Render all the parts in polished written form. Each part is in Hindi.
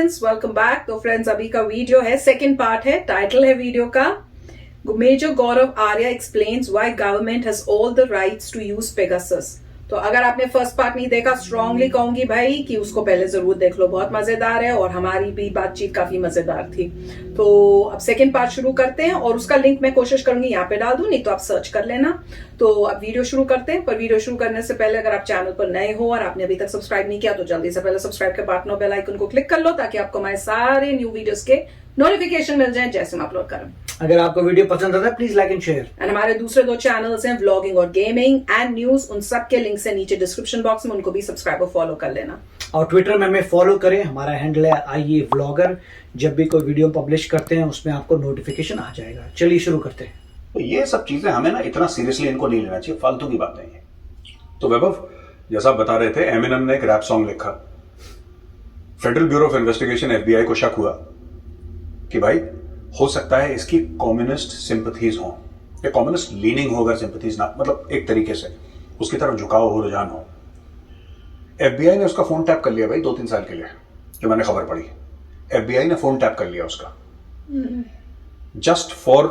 Friends, welcome back. तो फ्रेंड्स, अभी का वीडियो है, सेकंड पार्ट है, टाइटल है वीडियो का major Gaurav Arya explains why government has all the rights to use Pegasus. तो अगर आपने फर्स्ट पार्ट नहीं देखा, स्ट्रांगली कहूंगी भाई कि उसको पहले जरूर देख लो, बहुत मजेदार है और हमारी भी बातचीत काफी मजेदार थी। तो अब सेकंड पार्ट शुरू करते हैं और उसका लिंक मैं कोशिश करूंगी यहाँ पे डाल दूं, नहीं तो आप सर्च कर लेना। तो अब वीडियो शुरू करते हैं, पर वीडियो शुरू करने से पहले अगर आप चैनल पर नए हो और आपने अभी तक सब्सक्राइब नहीं किया तो जल्दी से पहले सब्सक्राइब के बटन और बेल आइकन को क्लिक कर लो ताकि आपको हमारे सारे न्यू वीडियोस के नोटिफिकेशन मिल जाए जैसे हम अपलोड करें। अगर आपको वीडियो पसंद आता है please like and share. And हमारे दूसरे 2 चैनल्स हैं, व्लॉगिंग और गेमिंग एंड न्यूज, उन सब के लिंक है नीचे डिस्क्रिप्शन बॉक्स में, उनको भी सब्सक्राइब और फॉलो कर लेना। और ट्विटर में हमें फॉलो करें, हमारा हैंडल है आइए व्लॉगर। जब भी कोई वीडियो पब्लिश करते हैं उसमें आपको नोटिफिकेशन आ जाएगा। चलिए शुरू करते हैं। तो ये सब चीजें हमें ना इतना सीरियसली इनको नहीं लेना चाहिए, फालतू की बातें हैं। तो वैभव, जैसा आप बता रहे थे, एमिनेम ने एक रैप सॉन्ग लिखा। Federal bureau of investigation FBI को शक हुआ कि भाई हो सकता है इसकी कम्युनिस्ट सिंपथीज हो या कम्युनिस्ट लीनिंग हो, अगर सिंपथीज ना, मतलब एक तरीके से उसकी तरफ झुकाव हो, रुझान हो। FBI ने उसका फोन टैप कर लिया भाई 2-3 साल के लिए, जो मैंने खबर पढ़ी। FBI ने फोन टैप कर लिया उसका, just for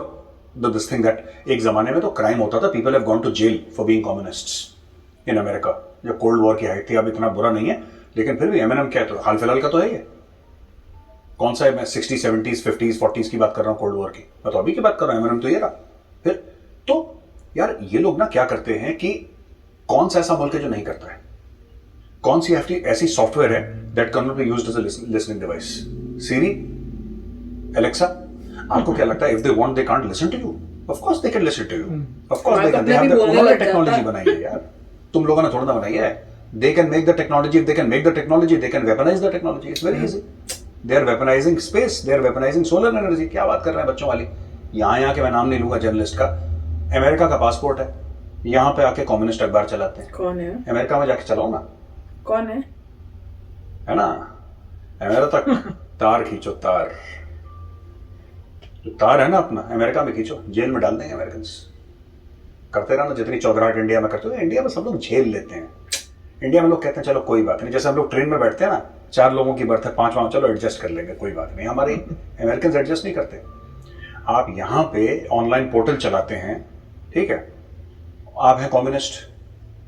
the this thing that एक जमाने में तो क्राइम होता था, people have gone to jail for being communists in America, जब कोल्ड वॉर की हाइट थी। अब इतना बुरा नहीं है, लेकिन फिर भी एमिनेम क्या है, तो हाल फिलहाल का तो है ये। कौन सा है, मैं 60s 70s 50s 40s की बात कर रहा हूं, कोल्ड वॉर की, मैं तो अभी की बात कर रहा हूं। एमिनेम तो ये रहा। फिर तो यार ये लोग ना क्या करते हैं कि कौन सा ऐसा मुल्क है जो नहीं करता है, कौन सी ऐसी सॉफ्टवेयर है that can not be used as a listening device. Siri, Alexa, आपको क्या लगता है, if they want they can't listen to you? Of course they can listen to you, of course they can. They have उन्होंने टेक्नोलॉजी बनाई है यार, तुम लोगों ने थोड़ा ना बनाई है। They can make the technology, if they can make the technology they can weaponize the technology. It's very easy. They are weaponizing space, they are weaponizing solar energy. क्या बात कर रहे हैं बच्चों वाली। यहाँ के मैं नाम नहीं लूंगा जर्नलिस्ट का, अमेरिका का पासपोर्ट है, यहाँ पे आके कम्युनिस्ट अखबार चलाते हैं। कौन है? अमेरिका में जाके चलाओ ना। कौन है ना, अमेरिका तक तार खींचो, तार जो तार है ना अपना, अमेरिका में खींचो, जेल में डाल देंगे अमेरिकन। करते रहना जितनी चौधराहट इंडिया में करते हो। इंडिया में सब लोग झेल लेते हैं। इंडिया में लोग कहते हैं चलो कोई बात नहीं, जैसे हम लोग ट्रेन में बैठते हैं ना, 4 लोगों की बर्थ है, 5वां चलो एडजस्ट कर लेंगे, कोई बात नहीं। हमारे अमेरिकन एडजस्ट नहीं करते। आप यहाँ पे ऑनलाइन पोर्टल चलाते हैं, ठीक है, आप हैं कम्युनिस्ट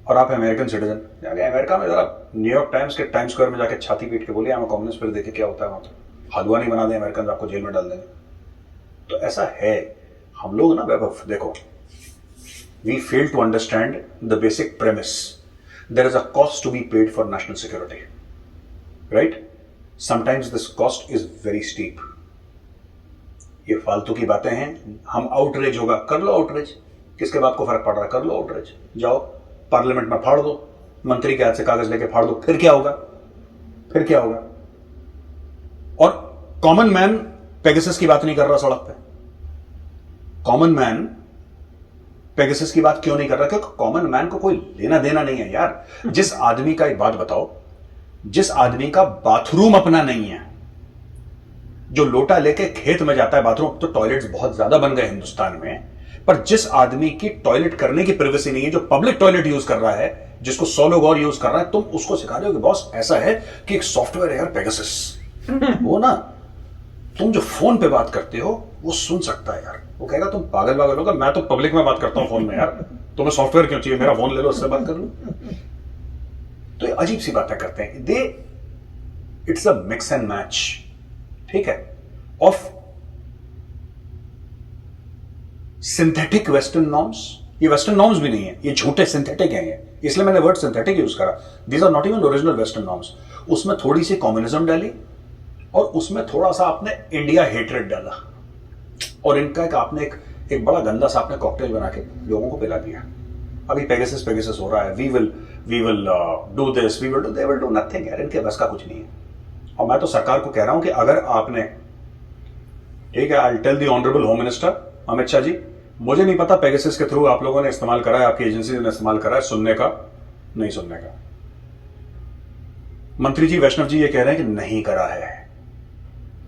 और आप हैं अमेरिकन सिटीजन। जाके अमेरिका में जरा न्यूयॉर्क टाइम्स के टाइम स्क्वायर में जाके छाती पीट के बोलिए मैं कम्युनिस्ट, फिर देखे क्या होता है वहां। तो हलवा नहीं बना दें अमेरिकन, आपको जेल में डाल देंगे। तो ऐसा है। हम लोग ना वैभव देखो, we fail to understand the basic premise. There is a cost to be paid for national security, right? Sometimes this cost is very steep. ये फालतू की बातें हैं। हम आउटरीच होगा, कर लो आउटरीच, किसके बाप को फर्क पड़ रहा है, कर लो आउटरीच। जाओ पार्लियामेंट में फाड़ दो, मंत्री के हाथ से कागज लेके फाड़ दो, फिर क्या होगा? फिर क्या होगा? और कॉमन मैन पेगासस की बात नहीं कर रहा सड़क पे। कॉमन मैन पेगासस की बात क्यों नहीं कर रहा? क्योंकि कॉमन मैन को कोई लेना देना नहीं है यार। जिस आदमी का, एक बात बताओ, जिस आदमी का बाथरूम अपना नहीं है, जो लोटा लेके खेत में जाता है बाथरूम, तो टॉयलेट्स बहुत ज्यादा बन गए हिंदुस्तान में, पर जिस आदमी की टॉयलेट करने की प्राइवेसी नहीं है, जो पब्लिक टॉयलेट यूज कर रहा है, जिसको 100 लोग और यूज कर रहा है, तुम उसको सिखा रहे हो कि बॉस ऐसा है कि एक सॉफ्टवेयर है यार पेगासस, वो ना तुम जो फोन पे बात करते हो वो सुन सकता है यार। वो कहेगा तुम पागल होगा, मैं तो पब्लिक में बात करता हूं फोन में यार, तुम्हें सॉफ्टवेयर क्यों चाहिए? मेरा फोन ले लो, उससे बात कर लो। तो ये अजीब सी बातें करते हैं। It's a mix and match, ठीक है, ऑफ सिंथेटिक वेस्टर्न नॉर्म्स। ये वेस्टर्न नॉर्म्स भी नहीं है, ये झूठे सिंथेटिक हैं ये, इसलिए मैंने वर्ड सिंथेटिक यूज करा। These are not even original western norms. उसमें थोड़ी सी कम्युनिज्म डाली और उसमें थोड़ा सा आपने इंडिया हेट्रेड डाला, और इनका एक बड़ा गंदा सा आपने कॉकटेल बना के लोगों को पिला दिया। अभी पेगासस हो रहा है, we will do this, we will do, they will do nothing यार, इनके बस का कुछ नहीं है। और मैं तो सरकार को कह रहा हूं कि अगर आपने, ठीक है, I tell the honourable home minister Amit Shah ji, मुझे नहीं पता पेगासस के थ्रू आप लोगों ने इस्तेमाल करा है, आपकी एजेंसी ने इस्तेमाल करा है, सुनने का नहीं सुनने का। मंत्री जी वैष्णव जी ये कह रहे हैं कि नहीं करा है।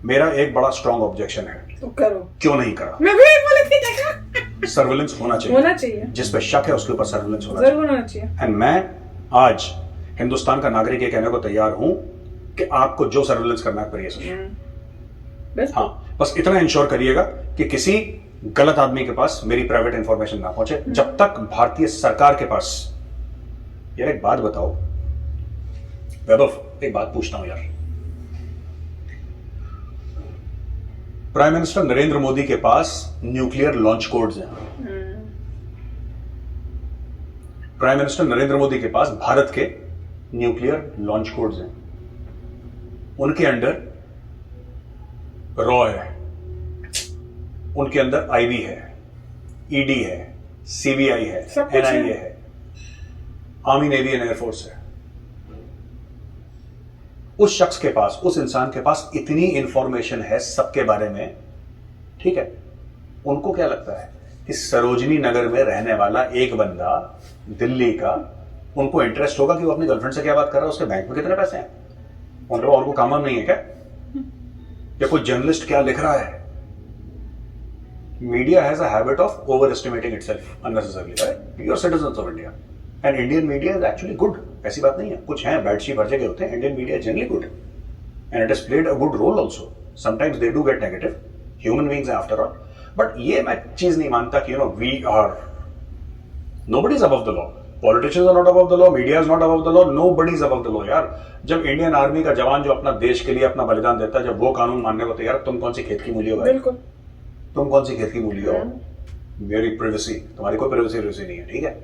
मेरा एक बड़ा स्ट्रॉन्ग ऑब्जेक्शन है। तो करो। क्यों नहीं करा? मैं भी बोली थी, देखा। सर्विलेंस होना चाहिए। जिस पे शक है उसके ऊपर सर्विलेंस होना चाहिए। जरूर होना चाहिए। एंड मैं आज हिंदुस्तान का नागरिक ये कहने को तैयार हूं कि आपको जो सर्वेलेंस करना है करिए सर। बिल्कुल। हाँ, बस इतना इंश्योर करिएगा कि किसी गलत आदमी के पास मेरी प्राइवेट इंफॉर्मेशन ना पहुंचे। जब तक भारतीय सरकार के पास, यार एक बात बताओ वैभव, एक बात पूछता हूं यार, प्राइम मिनिस्टर नरेंद्र मोदी के पास न्यूक्लियर लॉन्च कोड्स हैं। प्राइम मिनिस्टर नरेंद्र मोदी के पास भारत के न्यूक्लियर लॉन्च कोड्स हैं। उनके अंडर रॉ है, उनके अंदर आईबी है, ईडी है, सीबीआई है, एनआईए है, आर्मी, नेवी एंड एयरफोर्स है। उस शख्स के पास, उस इंसान के पास इतनी इंफॉर्मेशन है सबके बारे में, ठीक है, उनको क्या लगता है कि सरोजनी नगर में रहने वाला एक बंदा दिल्ली का, उनको इंटरेस्ट होगा कि वो अपनी गर्लफ्रेंड से क्या बात कर रहा है, उसके बैंक में कितने पैसे हैं, उनको और को काम नहीं है क्या, या कोई जर्नलिस्ट क्या लिख रहा है। Media has a habit of overestimating itself unnecessarily, right? We are citizens of India and Indian media is actually good, ऐसी बात नहीं है, कुछ हैं बैड शीप हर जगह होते हैं, Indian media generally good and it has played a good role also. Sometimes they do get negative, human beings after all, but ये मैं चीज नहीं मानता कि we are, nobody is above the law, politicians are not above the law, media is not above the law, nobody is above the law. यार जब इंडियन आर्मी का जवान जो अपना देश के लिए अपना बलिदान देता है, जब वो कानून मानने को तैयार, तुम कौन सी खेत की मूली हो? बिल्कुल, तुम कौन सी खेत की मूली हो? मेरी प्रिवेसी, तुम्हारी कोई प्रिवेसी नहीं है, ठीक है?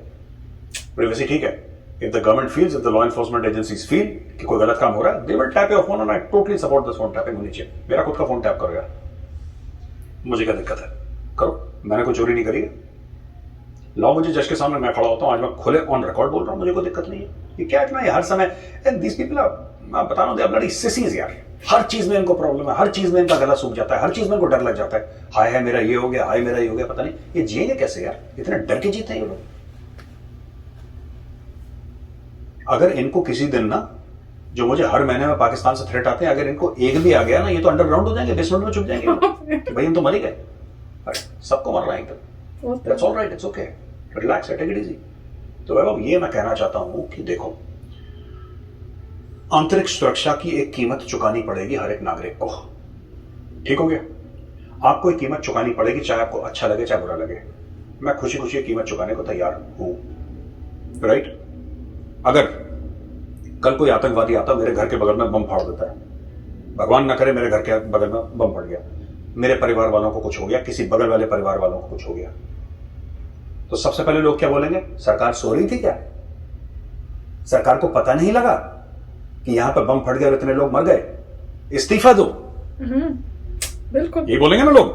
प्रिवेसी ठीक है। If the government feels, if the law enforcement agencies feel कि कोई गलत काम हो रहा है, they will tap your phone and I totally support this phone tapping होनी चाहिए। मेरा खुद का फोन टैप करो यार, मुझे क्या दिक्कत है, करो, मैंने कोई चोरी नहीं करी है। लाओ मुझे जज के सामने, मैं खड़ा होता हूं, आज मैं खुले ऑन रिकॉर्ड बोल रहा हूं, मुझे कोई दिक्कत नहीं है। ये क्या इतना हर समय, एंड दिस पीपल आर, मैं बता रहा हूं, दे आर ब्लडी सिसीज यार। हर चीज में इनको प्रॉब्लम है, हर चीज में इनका गला सूख जाता है, हर चीज में इनको डर लग जाता है। हाय है मेरा ये हो गया, हाय मेरा ये हो गया, पता नहीं ये जिएंगे कैसे यार, इतने डर के जीते हैं ये लोग। अगर इनको किसी दिन ना, जो मुझे हर महीने में पाकिस्तान से थ्रेट आते हैं, अगर इनको एक भी आ गया ना, ये तो अंडरग्राउंड हो जाएंगे, बेसमेंट में छुप जाएंगे कि भाई हम तो मर ही गए, सबको मर रहा है एकदम। That's all right, it's okay, relax, take it easy. तो वैभव ये मैं कहना चाहता हूं कि देखो, आंतरिक सुरक्षा की एक कीमत चुकानी पड़ेगी हर एक नागरिक को, ठीक हो गया? आपको एक कीमत चुकानी पड़ेगी, चाहे आपको अच्छा लगे चाहे बुरा लगे। मैं खुशी खुशी कीमत चुकाने को तैयार हूं, राइट? अगर कल कोई आतंकवादी आता मेरे घर के बगल में बम फाड़ देता है, भगवान ना करे मेरे घर के बगल में बम फट गया, मेरे परिवार वालों को कुछ हो गया, किसी बगल वाले परिवार वालों को कुछ हो गया, तो सबसे पहले लोग क्या बोलेंगे? सरकार सो रही थी क्या? सरकार को पता नहीं लगा कि यहां पर बम फट गया और इतने लोग मर गए, इस्तीफा दो। बिल्कुल, यही बोलेंगे ना लोग,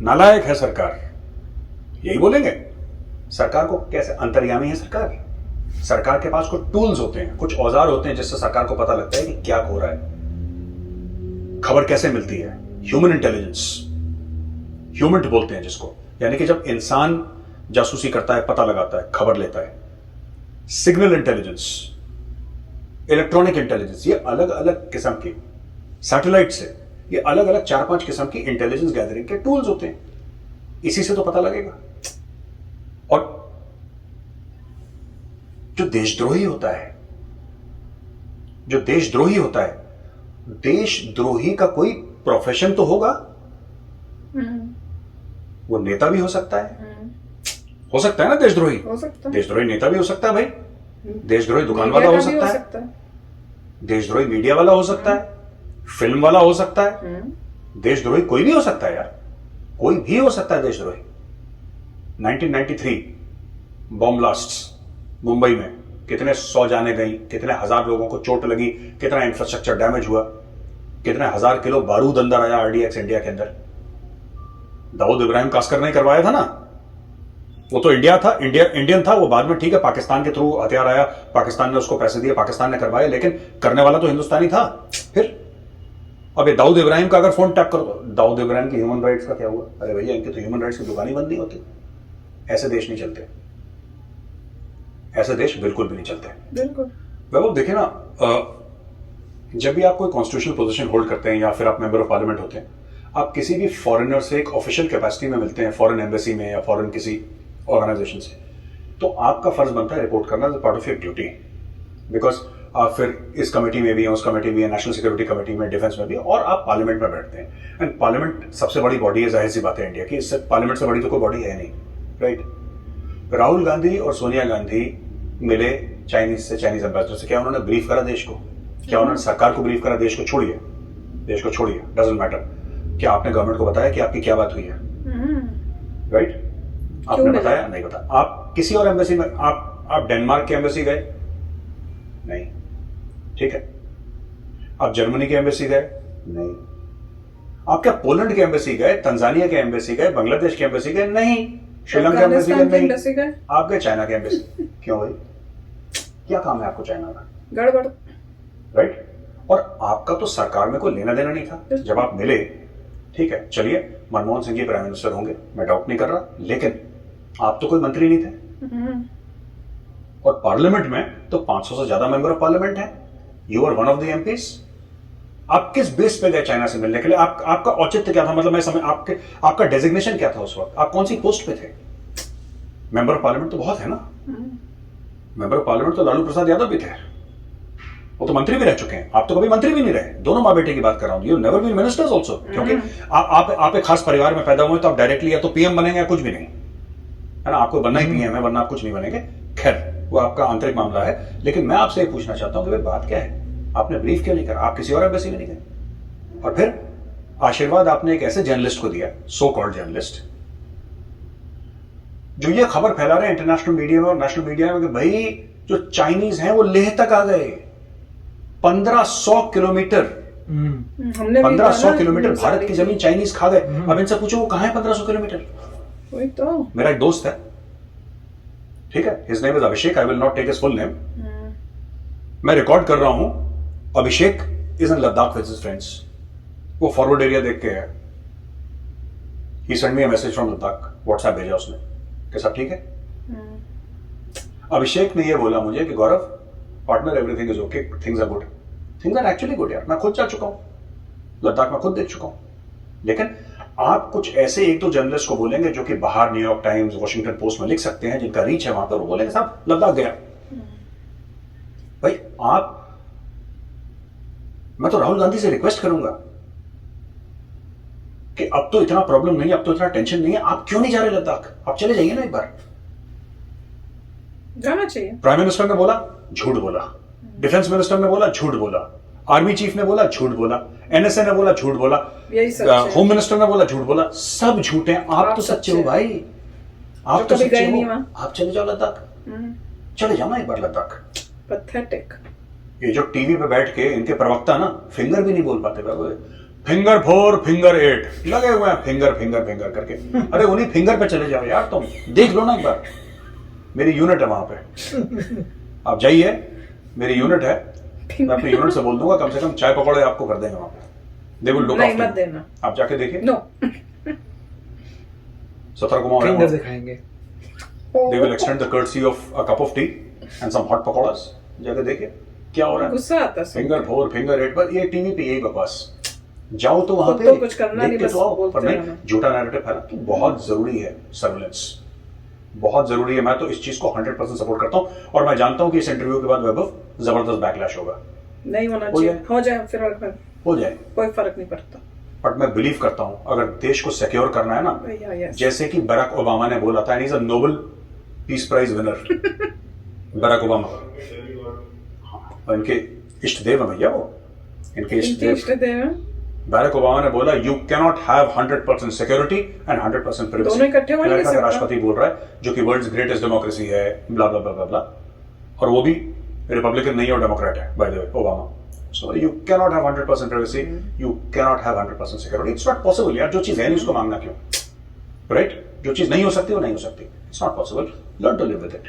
नालायक है सरकार, यही बोलेंगे। सरकार को कैसे, अंतर्यामी है सरकार, सरकार के पास कुछ टूल्स होते हैं, कुछ औजार होते हैं जिससे सरकार को पता लगता है कि क्या हो रहा है, खबर कैसे मिलती है। ह्यूमन इंटेलिजेंस, ह्यूमन बोलते हैं जिसको, यानी कि जब इंसान जासूसी करता है, पता लगाता है, खबर लेता है। सिग्नल इंटेलिजेंस, इलेक्ट्रॉनिक इंटेलिजेंस, ये अलग अलग किस्म की, सैटेलाइट से, ये अलग अलग 4-5 किस्म की इंटेलिजेंस गैदरिंग के टूल्स होते हैं, इसी से तो पता लगेगा। और जो देशद्रोही होता है, जो देशद्रोही होता है, देशद्रोही का कोई प्रोफेशन तो होगा, वो नेता भी हो सकता है, हो सकता है ना देशद्रोही, हो सकता है, देशद्रोही नेता भी हो सकता है भाई, देशद्रोही दुकान वाला हो सकता है, देशद्रोही मीडिया वाला हो सकता है, फिल्म वाला हो सकता है, देशद्रोही कोई भी हो सकता है यार, कोई भी हो सकता है देशद्रोही। 1993 बॉम्ब ब्लास्ट्स मुंबई में, कितने 100 जाने गई, कितने हजार लोगों को चोट लगी, कितना इंफ्रास्ट्रक्चर डैमेज हुआ, कितने 1000 किलो बारूद अंदर आया आरडीएक्स इंडिया के अंदर। दाऊद इब्राहिम कास्कर ने करवाया था ना, वो तो इंडिया था, इंडियन था वो, बाद में ठीक है पाकिस्तान के थ्रू हथियार आया, पाकिस्तान ने उसको पैसे दिए, पाकिस्तान ने करवाया, लेकिन करने वाला तो हिंदुस्तानी था। फिर अब ये दाऊद इब्राहिम का अगर फोन टैप कर दो, दाऊद इब्राहिम की ह्यूमन राइट्स का क्या हुआ? अरे भैया इनकी तो ह्यूमन राइट्स की दुकान ही बंद नहीं होती। ऐसे देश नहीं चलते, ऐसे देश बिल्कुल भी नहीं चलते। बिल्कुल वैभव देखिए ना, जब भी आप कोई कॉन्स्टिट्यूशनल पोजीशन होल्ड करते हैं या फिर आप मेंबर ऑफ पार्लियामेंट होते हैं, आप किसी भी फॉरेनर से एक ऑफिशियल कैपेसिटी में मिलते हैं, फॉरेन एम्बेसी में या फॉरेन किसी ऑर्गेनाइजेशन से, तो आपका फर्ज बनता है रिपोर्ट करना, part of your duty. Because आप फिर इस कमेटी में भी हैं, उस कमेटी में भी हैं, नेशनल सिक्योरिटी कमेटी में, डिफेंस में भी, और आप पार्लियामेंट में बैठते हैं। एंड पार्लियामेंट सबसे बड़ी बॉडी है, जाहिर सी बात है इंडिया की, इससे पार्लियामेंट से बड़ी तो कोई बॉडी है नहीं, राइट। राहुल गांधी और सोनिया गांधी मिले चाइनीज एम्बेसडर से, क्या उन्होंने ब्रीफ करा देश को? क्या उन्होंने सरकार को ब्रीफ करा? देश को छोड़िए, डजंट मैटर। क्या आपने गवर्नमेंट को बताया कि आपकी क्या बात हुई है? राइट, आपने बताया? नहीं बताया। आप किसी और एम्बेसी में, आप डेनमार्क की एम्बेसी गए? नहीं, ठीक है। आप जर्मनी की एम्बेसी गए? नहीं। आप क्या पोलैंड की एम्बेसी गए, तंजानिया की एम्बेसी गए, बांग्लादेश की एम्बेसी गए? नहीं। श्रीलंका की एम्बेसी गए? नहीं। आप गए चाइना की एम्बेसी? क्यों भाई, क्या काम है आपको चाइना का? गड़बड़, राइट। और आपका तो सरकार में कोई लेना देना नहीं था जब आप मिले, ठीक है। चलिए, मनमोहन सिंह जी प्राइम मिनिस्टर होंगे, मैं डाउट नहीं कर रहा, लेकिन आप तो कोई मंत्री नहीं थे। और पार्लियामेंट में तो 500 से ज्यादा मेंबर ऑफ पार्लियामेंट हैं, you are one of the MPs. आप किस बेस पे गए चाइना से मिलने के लिए? आपका औचित्य क्या था? मतलब मैं समझ, आपका डेजिग्नेशन क्या था उस वक्त? आप कौन सी पोस्ट पे थे? मेंबर ऑफ पार्लियामेंट तो बहुत है ना, मेंबर ऑफ पार्लियामेंट तो लालू प्रसाद यादव भी थे, वो तो मंत्री भी रह चुके हैं। आप तो कभी मंत्री भी नहीं रहे, दोनों माँ बेटे की बात कर रहा हूं। You never been ministers also, क्योंकि आप एक खास परिवार में पैदा हुए तो आप डायरेक्टली या तो पीएम बनेंगे या कुछ भी नहीं, है ना। आपको बनना ही पीएम है, वरना आप कुछ नहीं बनेंगे। खैर, वो आपका आंतरिक मामला है, लेकिन मैं आपसे पूछना चाहता हूं कि भाई बात क्या है? आपने ब्रीफ क्यों नहीं करा? आप किसी और एम्बेसी में नहीं गए, और फिर आशीर्वाद आपने एक ऐसे जर्नलिस्ट को दिया, सो कॉल्ड जर्नलिस्ट, जो ये खबर फैला रहे हैं इंटरनेशनल मीडिया में और नेशनल मीडिया में कि भाई जो चाइनीज हैं वो लेह तक आ गए। 1500 किलोमीटर, 1500 किलोमीटर भारत की जमीन चाइनीज खा गए। अब इनसे पूछो वो कहां है 1500 किलोमीटर? वही तो। मेरा एक दोस्त है, ठीक है, his name is Abhishek, I will not take his full name. मैं रिकॉर्ड कर रहा हूं, Abhishek is in Ladakh with his friends. वो फॉरवर्ड एरिया देख के है, he send me a message from Ladakh, WhatsApp भेजा उसने कि सब ठीक है। अभिषेक ने ये बोला मुझे कि Gaurav partner, everything is okay, things are good, things are actually good. यार मैं खुद जा चुका हूं लद्दाख में, खुद देख चुका हूं। लेकिन आप कुछ ऐसे एक दो जर्नलिस्ट को बोलेंगे जो कि बाहर न्यूयॉर्क टाइम्स, वॉशिंगटन पोस्ट में लिख सकते हैं, जिनका रीच है वहां पर, वो बोलेंगे साहब लद्दाख गया। भाई आप, मैं तो राहुल गांधी से रिक्वेस्ट करूंगा कि अब तो इतना प्रॉब्लम नहीं है, अब तो इतना टेंशन नहीं है, आप क्यों नहीं जा रहे लद्दाख? आप चले जाइए ना एक बार, जाना चाहिए। प्राइम मिनिस्टर ने बोला, झूठ बोला। डिफेंस मिनिस्टर ने बोला, झूठ बोला। आर्मी चीफ ने बोला, झूठ बोला। एनएसए ने बोला, झूठ बोला। होम मिनिस्टर ने बोला, झूठ बोला। सब झूठे हैं, आप तो सच्चे हो भाई, आप तो सच्चे हो। आप चले जाओ लद्दाख, चले जाओ ना एक बार लद्दाख। पैथेटिक। ये जो टीवी पे बैठ के इनके प्रवक्ता ना फिंगर भी नहीं बोल पाते, फिंगर 4 फिंगर 8 लगे हुए हैं, फिंगर फिंगर फिंगर करके। अरे उन्हीं फिंगर पे चले जाओ यार, तुम देख लो ना एक बार। मेरी यूनिट है वहां पे, आप जाइए, मेरी यूनिट है, मैं अपनी यूनिट से बोल दूंगा कम से कम चाय पकौड़े आपको कर देंगे वहां पे। दे विल लुक आफ्टर, मत देना, आप जाके देखिए। नो 17 को फिंगर दिखाएंगे। They will extend the courtesy of a cup of tea and some hot pakoras. जाके देखिए क्या हो रहा है। गुस्सा आता है। फिंगर 4 फिंगर 8 पर ये टीवी पे यही बकवास। जाओ तो वहां पे तो कुछ करना नहीं, बस बोलते हैं। झूठा नैरेटिव फैला कि बहुत जरूरी है सर्विलेंस, बहुत जरूरी है। मैं तो इस चीज को 100% सपोर्ट करता हूं, और मैं जानता हूं कि इस इंटरव्यू के बाद वैभव जबरदस्त बैकलैश होगा। नहीं होना चाहिए, हो जाए फिर हो जाए, कोई फर्क नहीं पड़ता। बट मैं बिलीव करता हूँ अगर देश को सिक्योर करना है ना, जैसे कि बराक ओबामा ने बोला था, and is a Nobel peace prize winner, Barack Obama, इनके इष्ट देव है भैया, वो इनके इष्ट देव। बराक ओबामा ने बोला you can not have 100% security and 100% privacy. दोनों इकट्ठे होने अमेरिका का राष्ट्रपति बोल रहा है, जो कि वर्ल्ड्स ग्रेटेस्ट डेमोक्रेसी है, ब्ला ब्ला ब्ला ब्ला, और वो भी रिपब्लिकन नहीं है और डेमोक्रेट है by the way, Obama. So you can not have 100% privacy, you can not have 100% security. It's not possible यार, जो चीज है नहीं उसको मांगना क्यों, राइट? जो चीज नहीं हो सकती वो नहीं हो सकती, it's not possible, learn to live with it.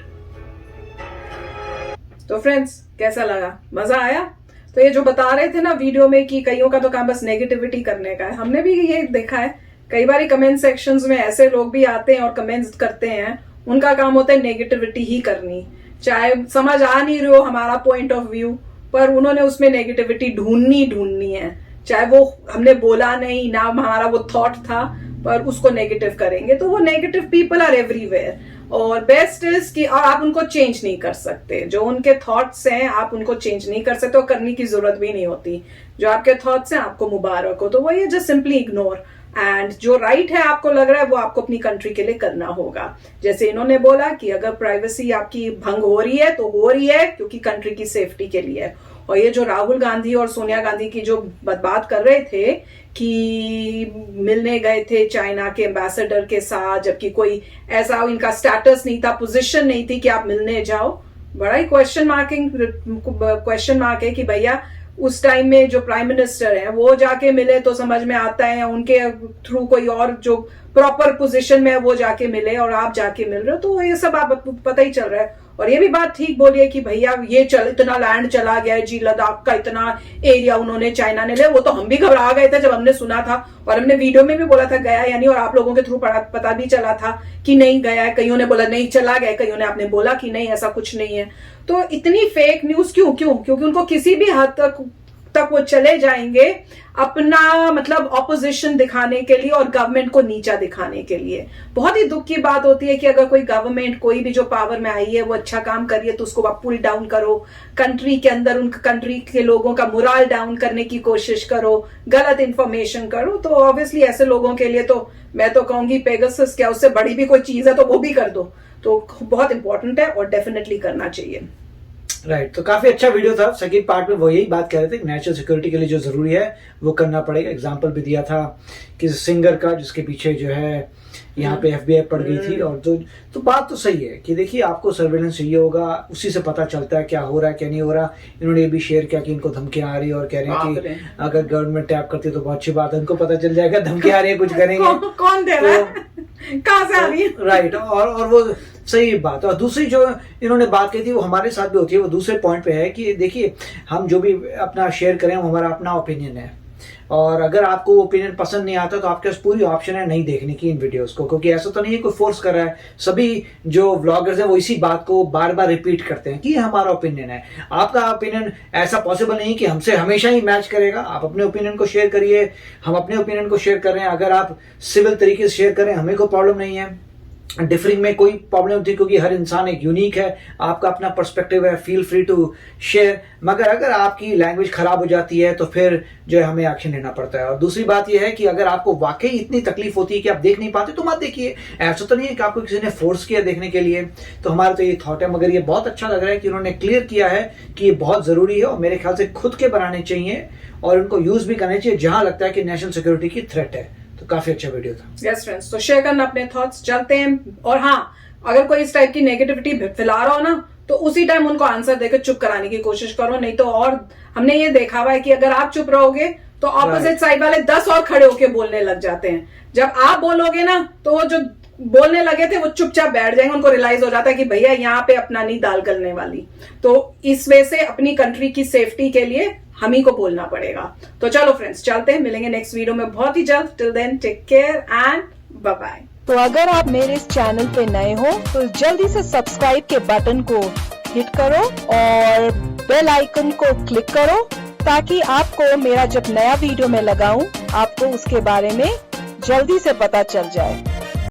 तो फ्रेंड्स, कैसा लगा? मजा आया? तो ये जो बता रहे थे ना वीडियो में कि कईयों का तो काम बस नेगेटिविटी करने का है, हमने भी ये देखा है। कई बार कमेंट सेक्शंस में ऐसे लोग भी आते हैं और कमेंट्स करते हैं, उनका काम होता है नेगेटिविटी ही करनी, चाहे समझ आ नहीं रही हो हमारा पॉइंट ऑफ व्यू, पर उन्होंने उसमें नेगेटिविटी ढूंढनी है। चाहे वो हमने बोला नहीं ना, हमारा वो थॉट था, पर उसको नेगेटिव करेंगे। तो वो नेगेटिव पीपल आर एवरीवेयर। और बेस्ट इज कि आप उनको चेंज नहीं कर सकते, जो उनके थॉट्स हैं आप उनको चेंज नहीं कर सकते और करने की जरूरत भी नहीं होती। जो आपके थॉट्स हैं आपको मुबारक हो, तो वही है, जस्ट सिंपली इग्नोर। एंड जो राइट है आपको लग रहा है वो आपको अपनी कंट्री के लिए करना होगा। जैसे इन्होंने बोला कि अगर प्राइवेसी आपकी भंग हो रही है तो हो रही है क्योंकि कंट्री की सेफ्टी के लिए। और ये जो राहुल गांधी और सोनिया गांधी की जो बात कर रहे थे कि मिलने गए थे चाइना के एम्बेसडर के साथ, जबकि कोई ऐसा इनका स्टेटस नहीं था, पोजीशन नहीं थी कि आप मिलने जाओ, बड़ा ही क्वेश्चन मार्क है कि भैया उस टाइम में जो प्राइम मिनिस्टर है वो जाके मिले तो समझ में आता है, उनके थ्रू कोई और जो प्रॉपर पोजीशन में है वो जाके मिले और आप जाके मिल रहे हो, तो ये सब आप पता ही चल रहा है। और ये भी बात ठीक बोली है कि भैया ये इतना लैंड चला गया है जी, लद्दाख का इतना एरिया उन्होंने चाइना ने लिया। वो तो हम भी घबरा गए थे जब हमने सुना था, और हमने वीडियो में भी बोला था गया या नहीं, और आप लोगों के थ्रू पता भी चला था कि नहीं गया है। कईयों ने बोला नहीं चला गया, कईयों ने आपने बोला कि नहीं ऐसा कुछ नहीं है। तो इतनी फेक न्यूज क्यों? क्योंकि उनको किसी भी हद तक वो चले जाएंगे अपना मतलब ऑपोजिशन दिखाने के लिए और गवर्नमेंट को नीचा दिखाने के लिए। बहुत ही दुख की बात होती है कि अगर कोई गवर्नमेंट कोई भी जो पावर में आई है वो अच्छा काम कर रही है तो उसको आप पुल डाउन करो, कंट्री के अंदर उन कंट्री के लोगों का मोरल डाउन करने की कोशिश करो, गलत इंफॉर्मेशन करो। तो ऑब्वियसली ऐसे लोगों के लिए तो मैं तो कहूंगी पेगासस क्या, उससे बड़ी भी कोई चीज है तो वो भी कर दो, तो बहुत इंपॉर्टेंट है और डेफिनेटली करना चाहिए। राइट तो काफी अच्छा वीडियो था। सेकंड पार्ट में वो यही बात कह रहे थे, नेशनल सिक्योरिटी के लिए जो जरूरी है वो करना पड़ेगा। एग्जांपल भी दिया था कि सिंगर का जिसके पीछे जो है यहाँ पे FBI पड़ गई थी। और तो बात तो सही है कि देखिए आपको सर्वेलेंस चाहिए होगा, उसी से पता चलता है क्या हो रहा है क्या नहीं हो रहा। इन्होंने ये भी शेयर किया कि इनको धमकियां आ रही है और कह रहे हैं कि अगर गवर्नमेंट टैप करती है तो बहुत अच्छी बात है, उनको पता चल जाएगा धमकियां आ रही है कुछ करेंगे कौन दे रहा है, कहां से आ रही है। राइट और वो सही बात है। और दूसरी जो इन्होंने बात कही थी वो हमारे साथ भी होती है, वो दूसरे पॉइंट पे है कि देखिए हम जो भी अपना शेयर करें वो हमारा अपना ओपिनियन है, और अगर आपको ओपिनियन पसंद नहीं आता तो आपके पास पूरी ऑप्शन है नहीं देखने की इन वीडियोस को, क्योंकि ऐसा तो नहीं है कोई फोर्स कर रहा है। सभी जो व्लॉगर्स हैं वो इसी बात को बार बार रिपीट करते हैं कि ये हमारा ओपिनियन है। आपका ओपिनियन ऐसा पॉसिबल नहीं कि हमसे हमेशा ही मैच करेगा। आप अपने ओपिनियन को शेयर करिए, हम अपने ओपिनियन को शेयर कर रहे हैं। अगर आप सिविल तरीके से शेयर करें हमें कोई प्रॉब्लम नहीं है, डिफरिंग में कोई प्रॉब्लम थी, क्योंकि हर इंसान एक यूनिक है, आपका अपना पर्सपेक्टिव है, फील फ्री टू शेयर। मगर अगर आपकी लैंग्वेज खराब हो जाती है तो फिर जो है हमें एक्शन लेना पड़ता है। और दूसरी बात यह है कि अगर आपको वाकई इतनी तकलीफ होती है कि आप देख नहीं पाते तो मत देखिए। ऐसा तो नहीं है कि आपको किसी ने फोर्स किया देखने के लिए। तो हमारा तो ये थॉट है, मगर ये बहुत अच्छा लग रहा है कि उन्होंने क्लियर किया है कि ये बहुत जरूरी है और मेरे ख्याल से खुद के बनाने चाहिए और उनको यूज भी करने चाहिए जहां लगता है कि नेशनल सिक्योरिटी की थ्रेट है। तो काफी अच्छा वीडियो था। यस फ्रेंड्स, तो शेयर करना अपने थॉट्स, चलते हैं। और हाँ, अगर कोई इस टाइप की नेगेटिविटी फैला रहा हो ना तो उसी टाइम उनको आंसर देकर चुप कराने की कोशिश करो, नहीं तो और हमने ये देखा हुआ है कि अगर आप चुप रहोगे तो ऑपोजिट साइड वाले 10 और खड़े होके बोलने लग जाते हैं। जब आप बोलोगे ना तो वो जो बोलने लगे थे वो चुपचाप बैठ जाएंगे, उनको रियलाइज हो जाता है कि भैया यहाँ पे अपना नहीं दाल गलने वाली। तो इस वजह से अपनी कंट्री की सेफ्टी के लिए हम ही को बोलना पड़ेगा। तो चलो फ्रेंड्स चलते हैं, मिलेंगे नेक्स्ट वीडियो में बहुत ही जल्द। Till then take care and bye bye. तो अगर आप मेरे इस चैनल पे नए हो तो जल्दी से सब्सक्राइब के बटन को हिट करो और बेल आइकन को क्लिक करो ताकि आपको मेरा जब नया वीडियो मैं लगाऊं आपको उसके बारे में जल्दी से पता चल जाए।